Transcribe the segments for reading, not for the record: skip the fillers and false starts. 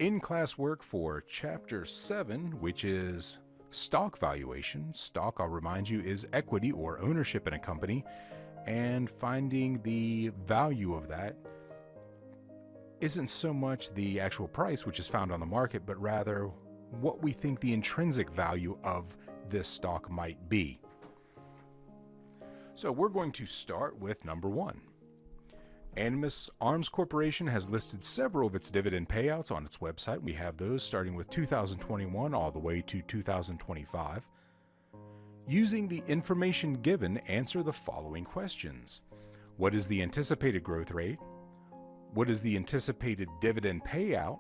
in-class work for Chapter 7, which is stock valuation. Stock, I'll remind you, is equity or ownership in a company, and finding the value of that isn't so much the actual price, which is found on the market, but rather what we think the intrinsic value of this stock might be. So we're going to start with number 1. Animas Arms Corporation has listed several of its dividend payouts on its website. We have those starting with 2021 all the way to 2025. Using the information given, answer the following questions. What is the anticipated growth rate? What is the anticipated dividend payout?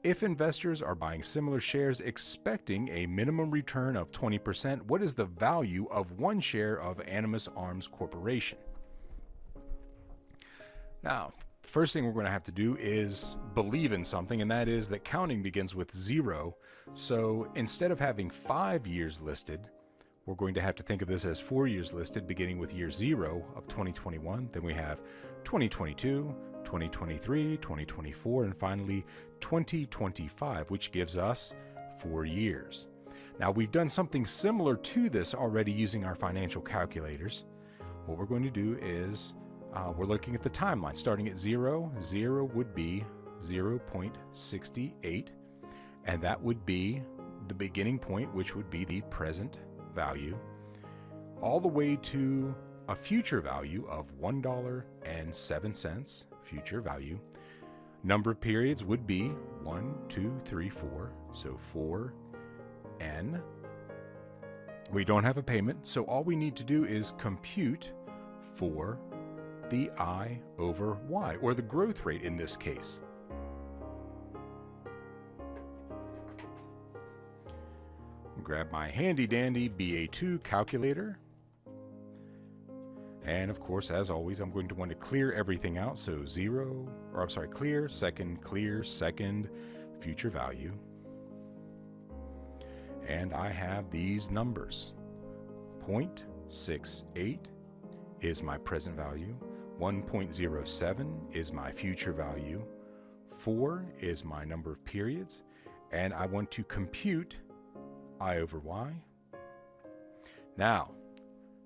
If investors are buying similar shares expecting a minimum return of 20%, what is the value of one share of Animas Arms Corporation? Now, the first thing we're going to have to do is believe in something, and that is that counting begins with 0. So instead of having 5 years listed, we're going to have to think of this as 4 years listed, beginning with year 0 of 2021. Then we have 2022, 2023, 2024, and finally 2025, which gives us 4 years. Now, we've done something similar to this already using our financial calculators. What we're going to do is we're looking at the timeline. Starting at 0, 0 would be 0.68, and that would be the beginning point, which would be the present value, all the way to a future value of $1.07, future value. Number of periods would be 1, 2, 3, 4, so 4n. We don't have a payment, so all we need to do is compute for the I over Y, or the growth rate in this case. Grab my handy dandy BA2 calculator. And of course, as always, I'm going to want to clear everything out. So clear second, future value. And I have these numbers. 0.68 is my present value. 1.07 is my future value. 4 is my number of periods. And I want to compute I over Y. Now,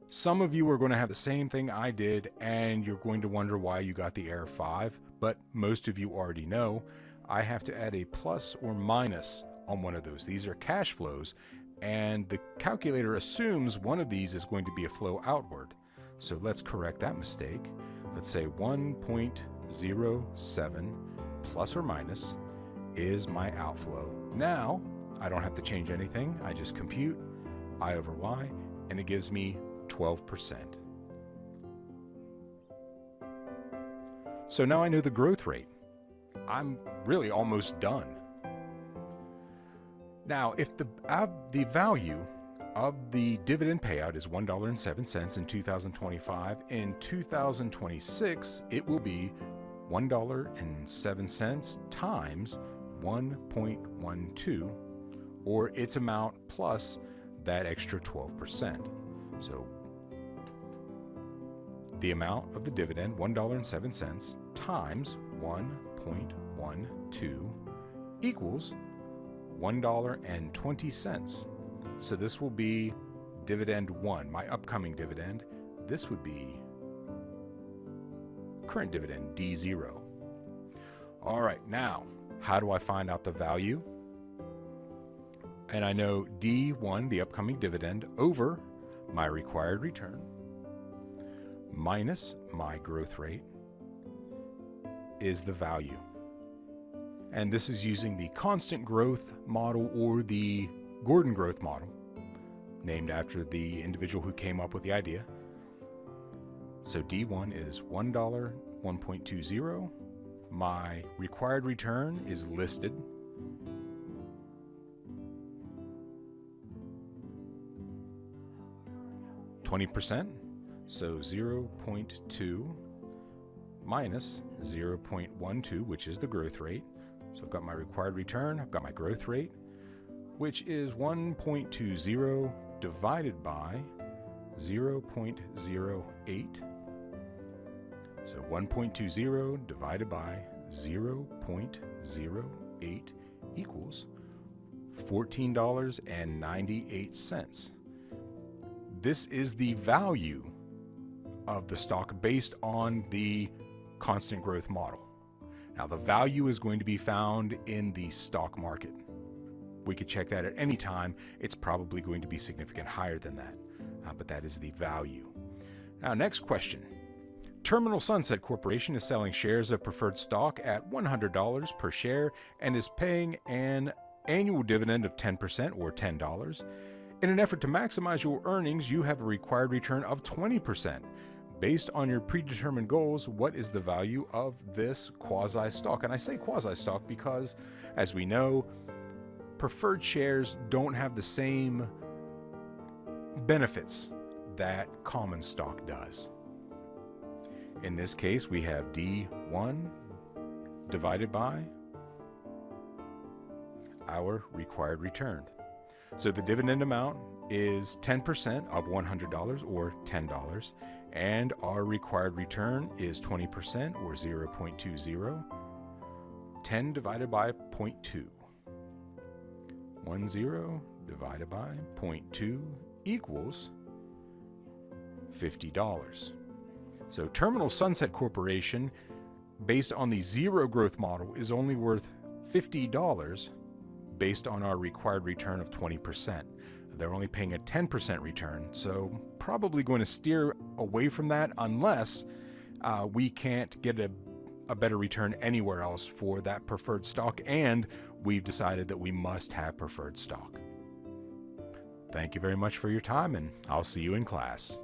some of you are going to have the same thing I did, and you're going to wonder why you got the error 5, but most of you already know I have to add a plus or minus on one of those. These are cash flows, and the calculator assumes one of these is going to be a flow outward. So let's correct that mistake. Let's say 1.07 plus or minus is my outflow. Now, I don't have to change anything. I just compute I over Y, and it gives me 12%. So now I know the growth rate. I'm really almost done. Now, if the value of the dividend payout is $1.07 in 2025, in 2026 it will be $1.07 times 1.12, or its amount plus that extra 12%. So the amount of the dividend, $1.07 times 1.12 equals $1.20. So this will be dividend 1, my upcoming dividend. This would be current dividend, D0. All right, now, how do I find out the value? And I know D1, the upcoming dividend, over my required return minus my growth rate is the value. And this is using the constant growth model, or the Gordon growth model, named after the individual who came up with the idea. So D1 is $1, 1.20. My required return is listed. %, so 0.2 minus 0.12, which is the growth rate. So I've got my required return, I've got my growth rate, which is 1.20 divided by 0.08. So 1.20 divided by 0.08 8 equals $14.98. This is the value of the stock based on the constant growth model. Now, the value is going to be found in the stock market. We could check that at any time. It's probably going to be significantly higher than that, but that is the value. Now, next question. Terminal Sunset Corporation is selling shares of preferred stock at $100 per share and is paying an annual dividend of 10% or $10. In an effort to maximize your earnings, you have a required return of 20%. Based on your predetermined goals, what is the value of this quasi-stock? And I say quasi-stock because, as we know, preferred shares don't have the same benefits that common stock does. In this case, we have D1 divided by our required return. So the dividend amount is 10% of $100 or $10, and our required return is 20% or 0.20. 10 divided by 0.2. 10 divided by 0.2 equals $50. So Terminal Sunset Corporation, based on the zero growth model, is only worth $50 based on our required return of 20%. They're only paying a 10% return, so probably going to steer away from that unless we can't get a better return anywhere else for that preferred stock, and we've decided that we must have preferred stock. Thank you very much for your time, and I'll see you in class.